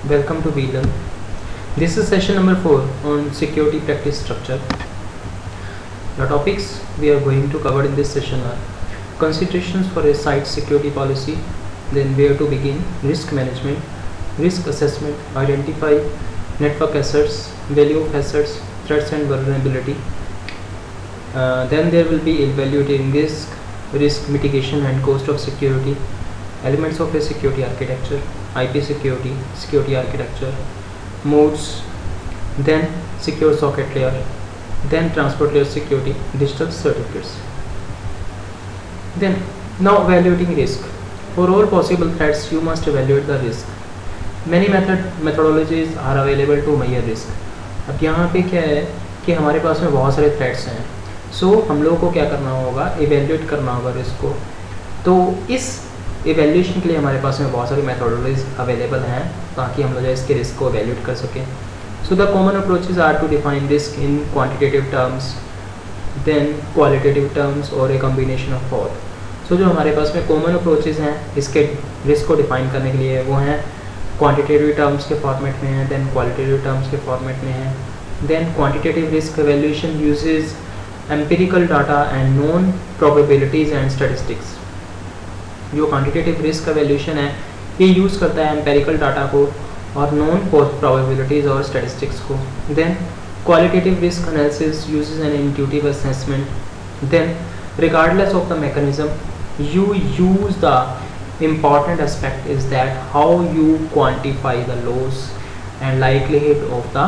Welcome to VLearn. This is session number 4 on security practice structure. The topics we are going to cover in this session are considerations for a site security policy, then where to begin, risk management, risk assessment, identify network assets, value of assets, threats and vulnerability. Then there will be evaluating risk mitigation and cost of security, elements of a security architecture, IP security, security architecture, modes, then secure socket layer, then transport layer security, digital certificates. Then now evaluating risk. For all possible threats you must evaluate the risk. Many methodologies are available to measure risk. अब यहाँ पे क्या है कि हमारे पास में बहुत सारे थ्रेट्स हैं, सो हम लोगों को क्या करना होगा, इवेल्यूएट करना होगा रिस्क को. तो इस इवेल्यूएशन के लिए हमारे पास में बहुत सारी मेथोडोलॉजीज अवेलेबल हैं ताकि हम लोग इसके रिस्क को इवेल्यूएट कर सकें. So the common approaches are to define risk in quantitative terms, then qualitative terms और a combination of both. So जो हमारे पास में कॉमन अप्रोचेज हैं इसके रिस्क को डिफाइन करने के लिए वो हैं क्वांटिटेटिव टर्म्स के फॉर्मेट में है, देन क्वालिटेटिव टर्म्स के फॉर्मेट में है. Then quantitative risk evaluation uses empirical data and known probabilities and statistics. जो क्वांटिटेटिव रिस्क इवेल्यूएशन है ये यूज़ करता है एम्पेरिकल डाटा को और नॉन प्रोबेबिलिटीज़ और स्टैटिस्टिक्स को. Then qualitative risk analysis uses an intuitive assessment. Then regardless of the mechanism you use, the important aspect is that how you quantify the loss and likelihood of the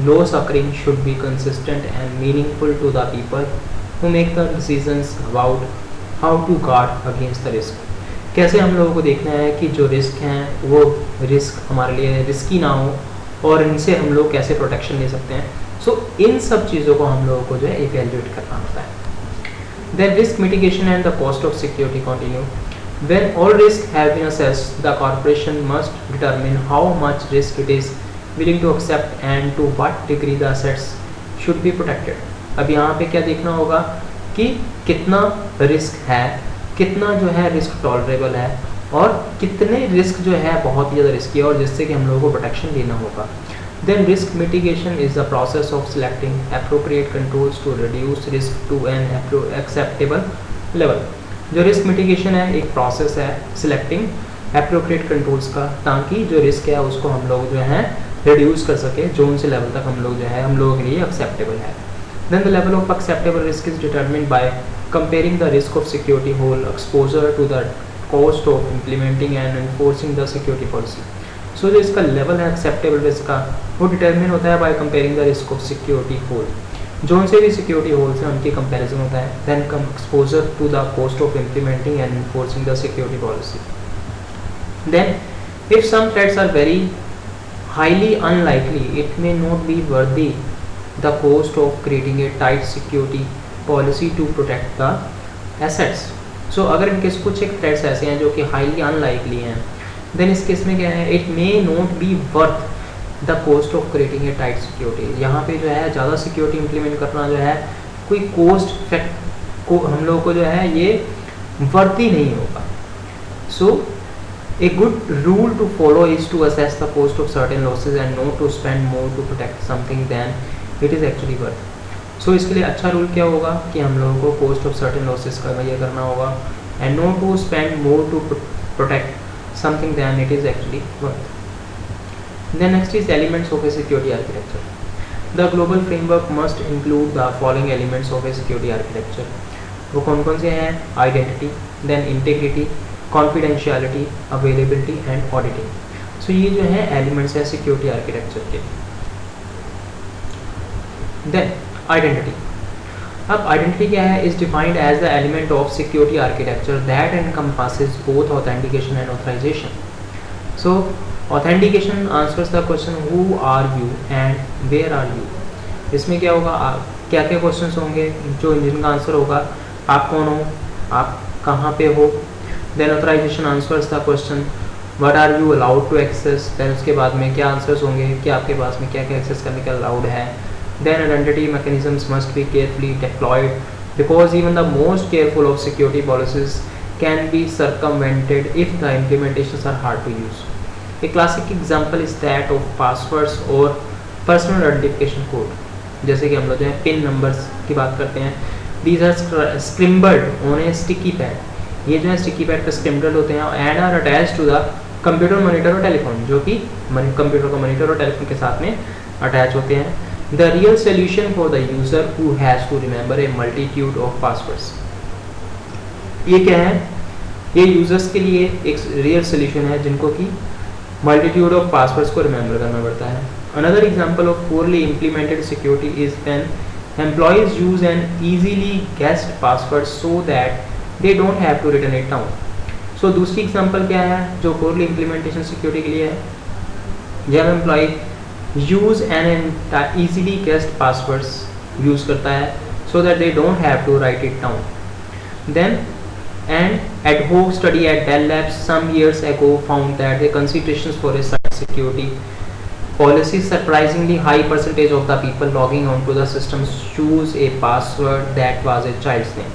loss occurring should be consistent and meaningful to the people who make the decisions about how to guard against the risk. कैसे हम लोगों को देखना है कि जो risk हैं वो रिस्क हमारे लिए रिस्की ना हो और इनसे हम लोग कैसे प्रोटेक्शन ले सकते हैं. सो इन सब चीज़ों को हम लोगों को जो है इवैल्यूएट करना होता है. Then risk mitigation and the cost of security continue. When all risks have been assessed, the corporation must determine how much risk it is willing to accept and to what degree the assets should be protected. अब यहाँ पे क्या देखना होगा कि कितना risk है, कितना जो है रिस्क टॉलरेबल है और कितने रिस्क जो है बहुत ही ज़्यादा रिस्की है और जिससे कि हम लोगों को प्रोटेक्शन लेना होगा. Then risk mitigation is the process of selecting appropriate controls to reduce risk to an acceptable level. जो risk mitigation है एक process है selecting appropriate controls का ताकि जो risk है उसको हम लोग जो है reduce कर सके जोन से level तक हम लोग जो है हम लोगों के लिए acceptable है. Then the level of acceptable risk is determined by comparing the risk of security whole exposure to the cost of implementing and enforcing the security policy. सो जो इसका लेवल है एक्सेप्टेबल रिस्क का वो डिटरमिन होता है by comparing the risk of security hole. जो उनसे भी सिक्योरिटी होल से उनकी कंपैरिजन होता है. Then come exposure to the cost of implementing and enforcing the security policy. Then if some threats are very highly unlikely it may not be worthy the cost of creating a tight security policy to protect the assets. So अगर इनके कुछ एक threats ऐसे हैं जो कि highly unlikely हैं then इस केस में क्या है, it may not be worth the cost of creating a tight security. यहाँ पे जो है ज़्यादा सिक्योरिटी इम्प्लीमेंट करना जो है कोई कॉस्ट इफेक्ट को हम लोगों को जो है ये वर्ती नहीं होगा. So a good rule to follow is to assess the cost of certain losses and not to spend more to protect something than it is actually worth. So इसके लिए अच्छा रूल क्या होगा कि हम लोगों को कॉस्ट ऑफ सर्टेन लॉसेज का ये करना होगा and not to spend more to protect something than it is actually worth. Then next is elements of a security architecture. The global framework must include the following elements of a security architecture. वो कौन कौन से हैं? Identity, then integrity, confidentiality, availability and auditing. So ये जो है elements है security architecture के. Then identity. अब आइडेंटिटी क्या है, is defined as the element of security architecture that encompasses both authentication and authorization. So authentication answers the question who are you and where are you. इसमें क्या होगा, क्या क्या questions होंगे जो जिनका आंसर होगा आप कौन हो, आप कहाँ पे हो. Then authorization answers the question what are you allowed to access. Then उसके बाद में क्या आंसर्स होंगे कि आपके पास में क्या क्या एक्सेस करने का अलाउड है. Then identity mechanisms must be carefully deployed because even the most careful of security policies can be circumvented if the implementations are hard to use. A classic example is that of passwords और personal identification code. जैसे कि हम लोग जो है pin numbers की बात करते हैं, these are scribbled on a sticky pad. ये जो है स्टिकी पैड पे स्क्रिम्बल्ड होते हैं and are attached to the computer monitor और टेलीफोन, जो कि कंप्यूटर का मॉनिटर और टेलीफोन के साथ में अटैच होते हैं। The real solution for the user who has to remember a multitude of passwords. ये क्या है? ये यूजर्स के लिए एक रियल सोल्यूशन है जिनको कि मल्टीट्यूड ऑफ पासवर्ड्स को रिमेंबर करना पड़ता है। Another example of poorly implemented security is when employees use an easily guessed password so that they don't have to return it down. So दूसरी एग्जांपल क्या है जो poorly implementation security के लिए है? जब employ use an easily guessed passwords use करता है so that they don't have to write it down. Then an ad hoc study at Bell Labs some years ago found that the considerations for a site security policy, surprisingly high percentage of the people logging onto the system choose a password that was a child's name.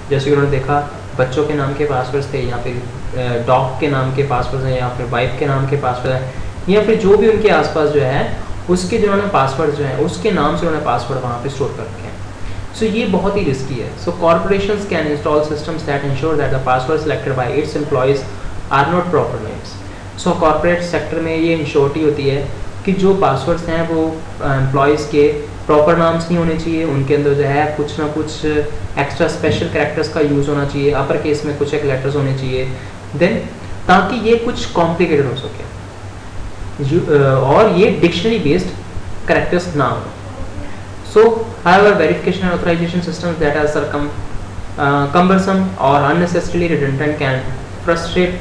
जैसे कि उन्होंने देखा बच्चों के नाम के password थे या फिर डॉग के नाम के पासवर्ड हैं या फिर वाइफ के नाम के पासवर्ड हैं या फिर जो भी उनके आसपास जो है उसके जो उन्होंने पासवर्ड जो है उसके नाम से उन्होंने पासवर्ड वहाँ पे स्टोर कर रखे हैं। सो ये बहुत ही रिस्की है। So corporations can install systems that ensure that the password selected by its employees are not proper names. So corporate sector में ये इंश्योरिटी होती है कि जो पासवर्ड्स हैं वो एम्प्लॉयज़ के प्रॉपर नाम्स नहीं होने चाहिए, उनके अंदर जो है कुछ ना कुछ एक्स्ट्रा स्पेशल कैरेक्टर्स का यूज़ होना चाहिए, अपर केस में कुछ एक लेटर्स होने चाहिए, देन ताकि ये कुछ कॉम्प्लिकेटेड हो सके और ये डिक्शनरी बेस्ड कैरेक्टर्स ना हो। So, however, verification and authorization systems that are cumbersome or unnecessarily redundant can frustrate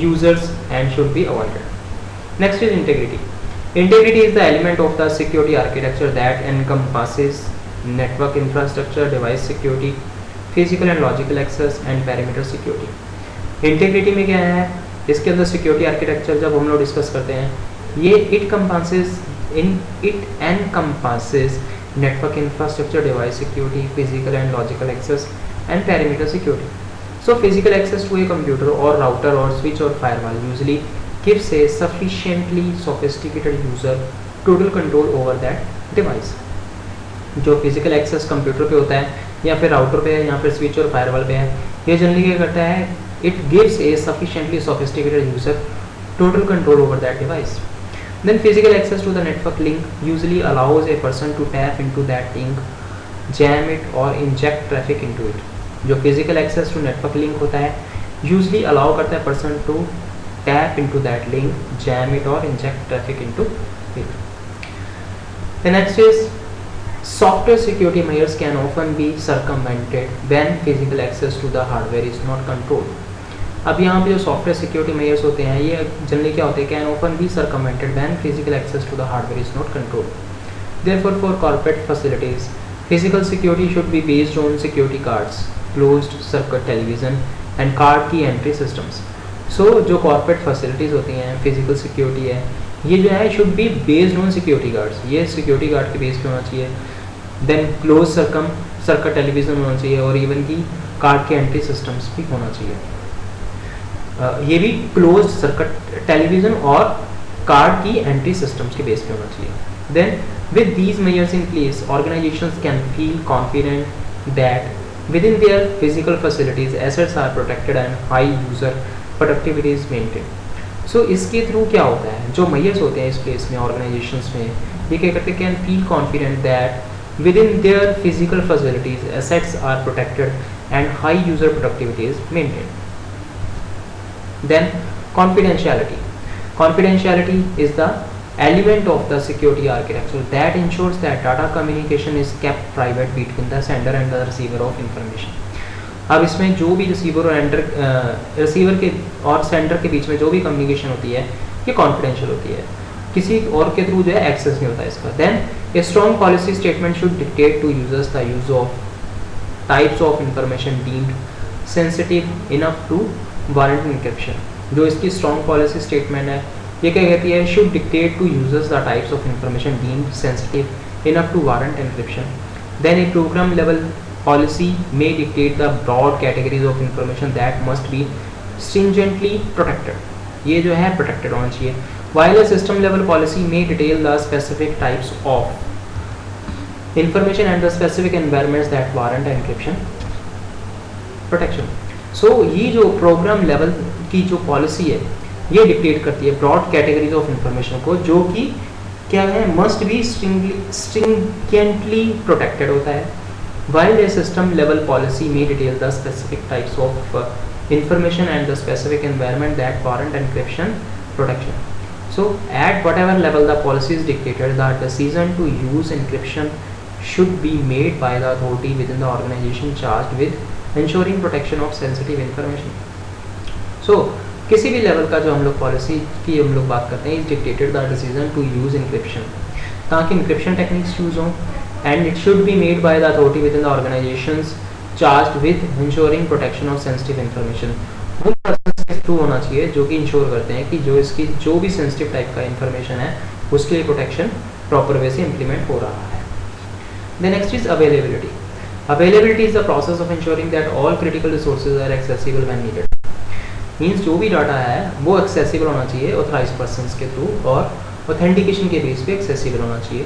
users and should be avoided. Next is integrity. Integrity is the element of the security architecture that encompasses network infrastructure, device security, physical and logical access, and perimeter security. Integrity में क्या है? इसके अंदर security architecture जब हम लोग discuss करते हैं, ये it encompasses network infrastructure, device security, physical and logical access, and perimeter security. So physical access to a computer or router or switch or firewall usually gives a sufficiently sophisticated user total control over that device. जो physical access computer पे होता है या फिर router पे है या फिर स्विच और फायरवॉल पे है, ये जनरली क्या करता है? It gives a sufficiently sophisticated user total control over that device. Then physical access to the network link usually allows a person to tap into that link, jam it or inject traffic into it. जो physical access to network link होता है usually allow करता है person to tap into that link, jam it or inject traffic into it. The next is software security measures can often be circumvented when physical access to the hardware is not controlled. अब यहाँ पे जो software security measures होते हैं ये generally क्या होते हैं? Can often be circumvented when physical access to the hardware is not controlled. Therefore for corporate facilities physical security should be based on security cards, closed circuit television and card की entry systems. So जो corporate facilities होती हैं physical security है ये जो है should be based on security guards, ये security guard के बेस पे होना चाहिए। देन क्लोज सर्किट टेलीविजन होना चाहिए और इवन की कार्ड के एंट्री सिस्टम्स भी होना चाहिए। ये भी क्लोज्ड सर्किट टेलीविजन और कार्ड की एंट्री सिस्टम्स के बेस पे होना चाहिए। Then with these measures in place organisations can feel confident that within their physical facilities assets are protected and high user productivity is maintain. So इसके through क्या होता है? जो मेजर्स होते हैं इस प्लेस में ऑर्गेनाइजेशंस में ये क्या करते हैं? Can feel confident that within their physical facilities assets are protected and high user productivity is maintain. Then confidentiality. Confidentiality is the element of the security architecture that ensures that data communication is kept private between the sender and the receiver of information. अब इसमें जो भी receiver और receiver के और sender के बीच में जो भी कम्युनिकेशन होती है ये कॉन्फिडेंशियल होती है, किसी और के थ्रू जो है एक्सेस नहीं होता इसका। Then a strong policy statement should dictate to users the use of types of information deemed sensitive enough to warrant encryption. जो इसकी स्ट्रॉन्ग पॉलिसी स्टेटमेंट है ये क्या कहती है? Should dictate to users the types of information deemed sensitive enough to warrant encryption. Then a program level policy may dictate the broad categories of information that must be stringently protected. ये जो है protected होना चाहिए. While a system level policy may detail the specific types of information and the specific environments that warrant encryption protection. So ये जो programme level की जो policy है ये डिक्टेट करती है ब्रॉड कैटेगरीज ऑफ इंफॉर्मेशन को, जो कि क्या है, मस्ट बी स्ट्रिंगेंटली प्रोटेक्टेड होता है. While a system level policy may detail the specific types of information and the specific environment that warrant encryption protection. So at whatever level the policy is dictated, the decision to use encryption should be made by the authority within the organization charged with ensuring protection of sensitive information. So किसी भी level का जो हम लोग policy की हम लोग बात करते हैं, is dictated the decision to use encryption, ताकि इंक्रिप्शन टेक्निक्स यूज हों, and it should be made by the authority within the organizations charged with ensuring protection of sensitive information. वो पर्सन के थ्रू होना चाहिए जो कि ensure करते हैं कि जो इसकी जो भी सेंसिटिव टाइप का इंफॉर्मेशन है उसके लिए प्रोटेक्शन प्रॉपर वे से इम्प्लीमेंट हो रहा है. The next is availability. Availability is the process of ensuring that all critical resources are accessible when needed. Means जो भी डाटा है वो एक्सेसिबल होना चाहिए ऑथराइज पर्सन के थ्रू और ऑथेंटिकेशन के बेस पे एक्सेसिबल होना चाहिए.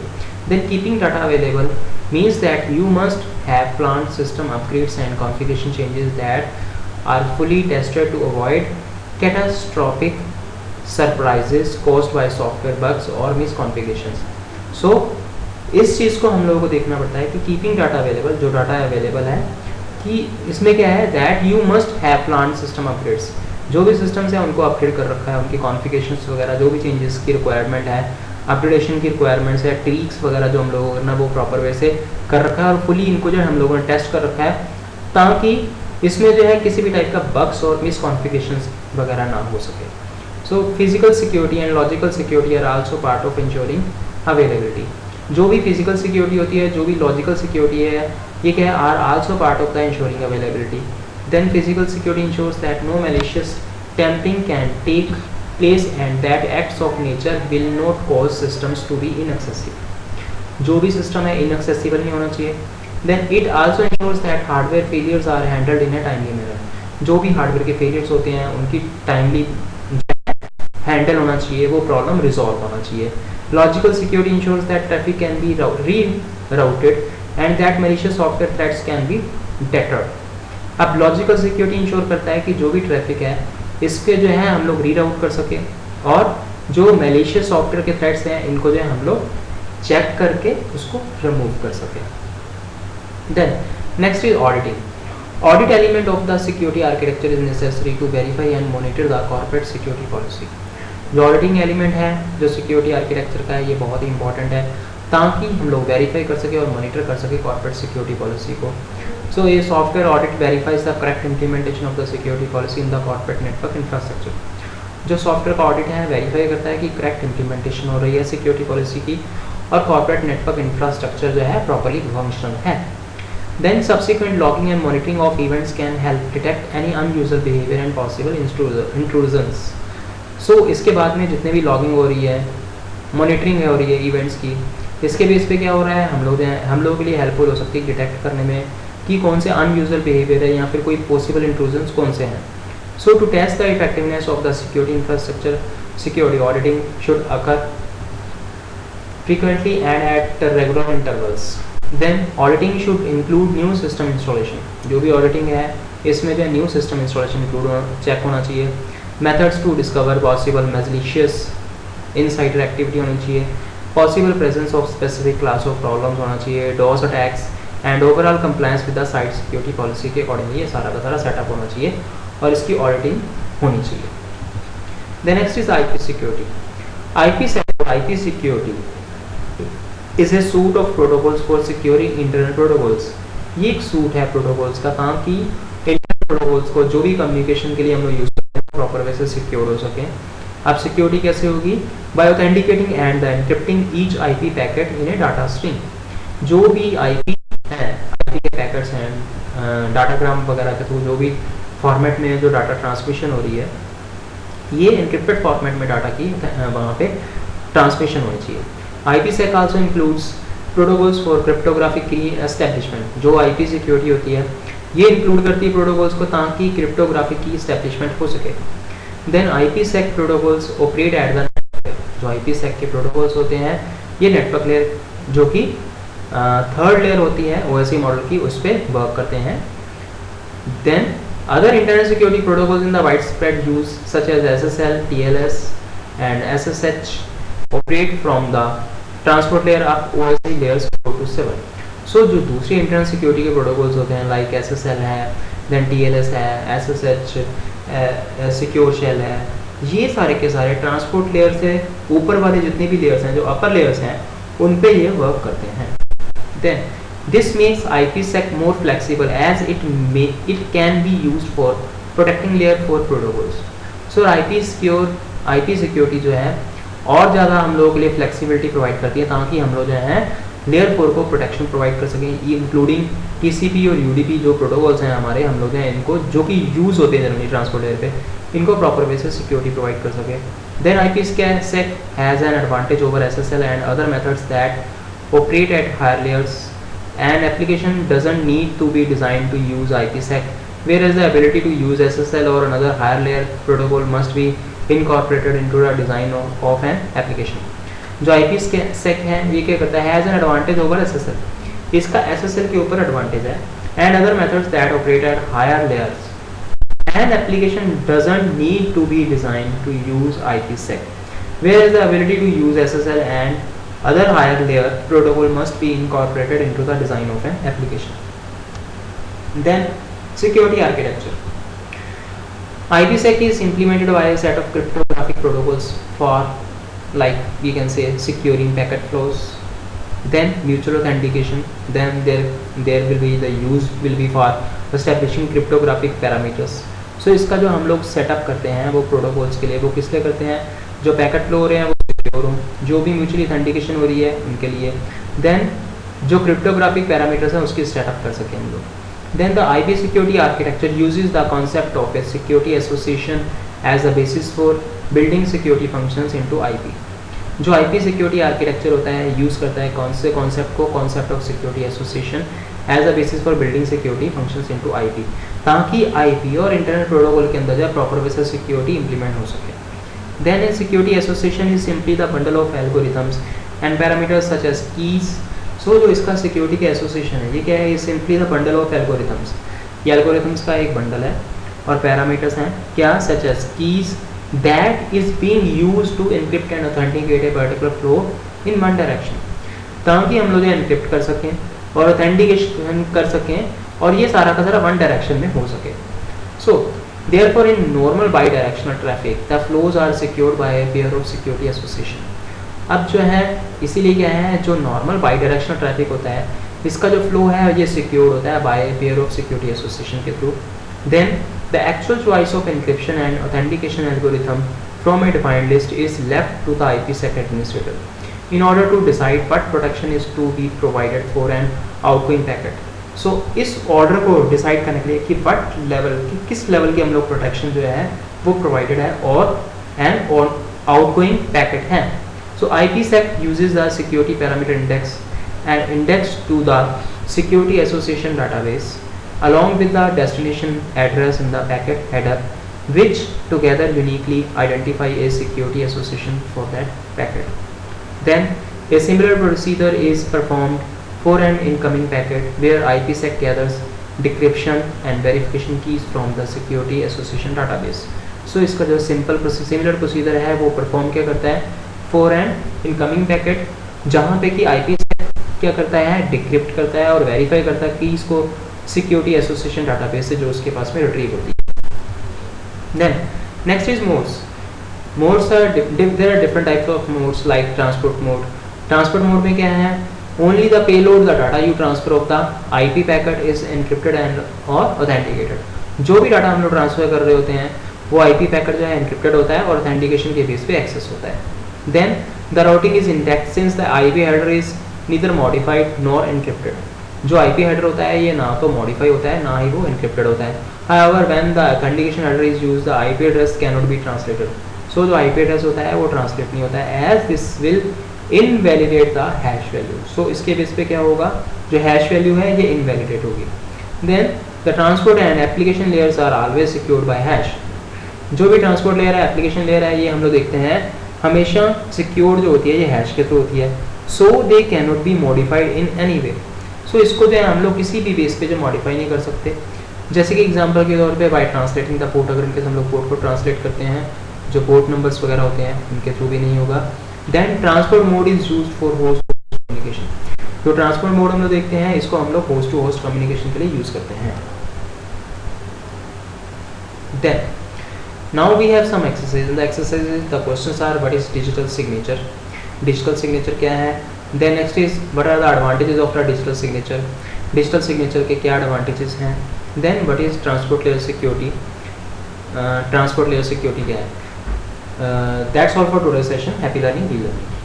Then keeping data available means that you must have plan system upgrades and configuration changes that are fully tested to avoid catastrophic surprises caused by software bugs और मिसकॉन्फ़िगरेशंस. सो इस चीज़ को हम लोगों को देखना पड़ता है कि कीपिंग डाटा अवेलेबल, जो डाटा अवेलेबल है, कि इसमें क्या है that you must have plan system upgrades. जो भी सिस्टम्स हैं उनको अपग्रेड कर रखा है, उनकी कॉन्फ़िगरेशंस वगैरह जो भी चेंजेस की रिक्वायरमेंट है, अपग्रेडेशन की रिक्वायरमेंट्स है, ट्रीक्स वगैरह जो हम लोगों को करना वो प्रॉपर वे से कर रखा है और फुली इनको जो है हम लोगों ने टेस्ट कर रखा है, ताकि इसमें जो है किसी भी टाइप का बग्स और मिसकॉन्फ़िगरेशंस वगैरह ना हो सके. So physical security and logical security are also part of ensuring availability. जो भी फिजिकल सिक्योरिटी होती है, जो भी लॉजिकल सिक्योरिटी है, ये क्या है, are also part of the ensuring availability. Then physical security ensures that no malicious tampering can take place and that acts of nature will not cause systems to be inaccessible. जो भी system है inaccessible नहीं होना चाहिए. Then it also ensures that hardware failures are handled in a timely manner. जो भी hardware के failures होते हैं उनकी टाइमली हैंडल होना चाहिए, वो प्रॉब्लम रिजॉल्व होना चाहिए. Logical security ensures that traffic can be rerouted and that malicious software threats can be deterred. अब लॉजिकल सिक्योरिटी इंश्योर करता है कि जो भी ट्रैफिक है इसके जो है हम लोग रीराउट कर सके और जो मैलिशियस सॉफ्टवेयर के थ्रेट्स हैं इनको जो है हम लोग चेक करके उसको रिमूव कर सके. Then next is auditing. Audit element of the security architecture is necessary to verify and monitor the corporate security policy. जो ऑडिटिंग एलिमेंट है जो सिक्योरिटी आर्किटेक्चर का है ये बहुत ही इंपॉर्टेंट है ताकि हम लोग वेरीफाई कर सके और मॉनिटर कर सके कॉर्पोरेट सिक्योरिटी पॉलिसी को. So a software audit verifies the correct implementation of the security policy in the corporate network infrastructure. जो सॉफ्टवेयर का ऑडिट है वेरीफाई करता है कि करेक्ट इम्प्लीमेंटेशन हो रही है सिक्योरिटी पॉलिसी की और कॉर्पोरेट नेटवर्क इंफ्रास्ट्रक्चर जो है प्रॉपर्ली फंक्शनल है. Then subsequent logging and monitoring of events can help detect any unusual behavior and possible intrusions. So इसके बाद में जितने भी लॉगिंग हो रही है, मॉनिटरिंग हो रही है इवेंट्स की, इसके बेस पे क्या हो रहा है, हम लोगों के लिए हेल्पफुल हो सकती है डिटेक्ट करने में कि कौन से अनयूजुअल बिहेवियर है या फिर कोई पॉसिबल इंट्रूजन्स कौन से हैं. So to test the effectiveness of the security infrastructure security auditing should occur frequently and at regular intervals. Then auditing should include new system installation. जो भी auditing है इसमें जो new system installation include check होना चाहिए. Methods to discover possible malicious insider activity होनी चाहिए. Possible presence of specific class of problems होना चाहिए. DOS attacks and overall compliance with the site security policy के accordingly ये सारा का सारा सेटअप होना चाहिए और इसकी ऑडिटिंग होनी चाहिए. The next is IP security. IP security is a suite of protocols for securing internal protocols. ये एक सूट है प्रोटोकॉल्स का ताकि इंटरनल प्रोटोकॉल्स को जो भी कम्युनिकेशन के लिए हम लोग यूज करते हैं प्रॉपर वे से सिक्योर हो सके. अब सिक्योरिटी कैसे होगी? By authenticating and the encrypting each IP packet in a data stream. जो भी आईपी हैं, आईपी के पैकेट्स हैं, डाटाग्राम वगैरह के थ्रू जो भी फॉर्मेट में जो डाटा ट्रांसमिशन हो रही है ये एनक्रिप्टेड फॉर्मेट में डाटा की वहाँ पे ट्रांसमिशन होनी चाहिए. IPsec also includes protocols for cryptographic key establishment. जो IP सिक्योरिटी होती है ये इंक्लूड करती है प्रोटोकॉल्स को ताकि क्रिप्टोग्राफिक की एस्टेब्लिशमेंट हो सके. Then IPsec protocols operate at the जो IPsec के प्रोटोकॉल्स होते हैं ये नेटवर्क लेयर जो कि थर्ड लेयर होती है OSI मॉडल की, उस पर वर्क करते हैं. Then other internet security protocols in the widespread use such as SSL, TLS and SSH operate from the transport layer of OSI layers 4 to 7. So जो दूसरे इंटरनेट सिक्योरिटी के प्रोटोकॉल्स होते हैं लाइक SSL है, then TLS है, SSH secure shell है, ये सारे के सारे ट्रांसपोर्ट लेयर से ऊपर वाले जितने भी लेयर्स हैं, जो अपर लेयर्स हैं, उन पे ये वर्क करते हैं. Then this makes IPsec more flexible as it can be used for protecting layer 4 protocols. So IP security जो है और ज़्यादा हम लोगों के लिए फ्लेक्सिबिलिटी प्रोवाइड करती है ताकि हम लोग जो है लेयर 4 को प्रोटेक्शन प्रोवाइड कर सकें, इंक्लूडिंग TCP और UDP जो प्रोटोकॉल्स हैं हमारे, हम लोग हैं इनको जो कि यूज़ होते हैं जनरली ट्रांसपोर्ट लेयर पे, इनको प्रॉपर वे से सिक्योरिटी प्रोवाइड कर सके. Then IPsec has an advantage over SSL and other methods that operate at higher layers. An application doesn't need to be designed to use IPsec, whereas the ability to use SSL or another higher layer protocol must be incorporated into the design of an application. जो IPsec है ये क्या करता है, has an advantage over SSL, इसका SSL के ऊपर advantage है, and other methods that operate at higher layers. An application doesn't need to be designed to use IPsec, whereas the ability to use SSL and other higher layer protocol must be incorporated into the design of an application. Then security architecture. IPsec is implemented by a set of cryptographic protocols for, like we can say, securing packet flows, then mutual authentication, then there will be the use will be for establishing cryptographic parameters. So इसका जो हम लोग setup करते हैं वो protocols के लिए, वो किस लिए करते हैं, जो पैकेट फ्लो हो रहे हैं वो सिक्योर हो, जो भी म्यूचुअली ऑथेंटिकेशन हो रही है उनके लिए, देन जो क्रिप्टोग्राफिक पैरामीटर्स हैं उसकी सेटअप कर सकें हम लोग. Then the IP security architecture uses the concept of a security association as the basis for building security functions into IP. जो IP सिक्योरिटी आर्किटेक्चर होता है यूज़ करता है कौन से कॉन्सेप्ट को, concept of security association as a basis for building security functions into IP, ताकि IP और इंटरनेट प्रोटोकॉल के अंदर जो प्रॉपर वे से सिक्योरिटी इंप्लीमेंट हो सके. Then a security association is simply the bundle of algorithms and parameters such as keys. So जो इसका सिक्योरिटी का एसोसिएशन है ये क्या है, ये simply the bundle of algorithms, ये एल्गोरिथम्स का एक बंडल है और पैरामीटर्स हैं क्या, such as keys that is being used to encrypt and authenticate a particular flow in one direction, ताकि हम लोग एनक्रिप्ट कर सकें और ऑथेंटिकेशन कर सकें और ये सारा का सारा वन डायरेक्शन में हो सके. सो therefore in normal bidirectional traffic the flows are secured by a pair of security association. अब जो है इसीलिए क्या है, जो नॉर्मल बाईडायरेक्शनल ट्रैफिक होता है इसका जो फ्लो है ये सिक्योर्ड होता है by a pair of security association के through. Then the actual choice of encryption and authentication algorithm from a defined list is left to the IPsec administrator in order to decide what protection is to be provided for an outgoing packet. सो इस order को decide करने के लिए कि what level किस level की हम लोग प्रोटेक्शन जो है वो प्रोवाइडेड है और एंड और आउटगोइंग पैकेट है. So IPsec uses the security parameter index and index to the security association database along with the destination address in the packet header, which together uniquely identify a security association for that packet. Then a similar procedure is performed for an incoming packet where IPsec gathers decryption and verification keys from the security association database. So इसका जो similar procedure है वो perform क्या करता है for an incoming packet, जहाँ पे कि IPsec क्या करता है decrypt करता है और verify करता है keys को security association database से जो उसके पास में retrieve होती है. Then next is modes. Modes are there are different types of modes like transport mode. Transport mode में क्या है, only the payload the data you transfer of the IP packet is encrypted and or authenticated. जो भी data हम लोग transfer कर रहे होते हैं वो IP पैकेट जो है encrypted होता है और authentication के बेस पे एक्सेस होता है. Then the routing is intact since the IP header is neither modified nor encrypted. जो IP header होता है ये ना तो modify होता है ना ही वो encrypted होता है. However, when the authentication header is used, the IP address cannot be translated. So जो IP address होता है वो translate नहीं होता है as this will invalidate the hash value. So इसके बेस पे क्या होगा, जो hash value है ये invalidate होगी. Then the transport and application layers are always secured by hash. जो भी ट्रांसपोर्ट लेयर है, एप्लीकेशन लेयर है, ये हम लोग देखते हैं हमेशा सिक्योर जो होती है ये हैश के थ्रू होती है, so they can not be modified in any way. So इसको जो है हम लोग किसी भी बेस पे जो मॉडिफाई नहीं कर सकते। जैसे कि एग्जांपल के तौर पे बाय ट्रांसलेटिंग द पोर्ट, अगर इनके हम लोग पोर्ट को ट्रांसलेट करते हैं, जो पोर्ट नंबर्स वगैरह होते हैं इनके थ्रू भी नहीं होगा। Then transport mode is used for host communication. तो ट्रांसपोर्ट मोड हम लोग देखते हैं, इसको हम लोग होस्ट टू होस्ट कम्युनिकेशन के लिए यूज करते हैं। Then now we have some exercise. In the exercises the questions are what is digital signature, digital signature क्या है। Then next is what are the advantages of the digital signature, digital signature के क्या advantages हैं। Then what is transport layer security, transport layer security क्या है। That's all for today session. Happy learning, we learning.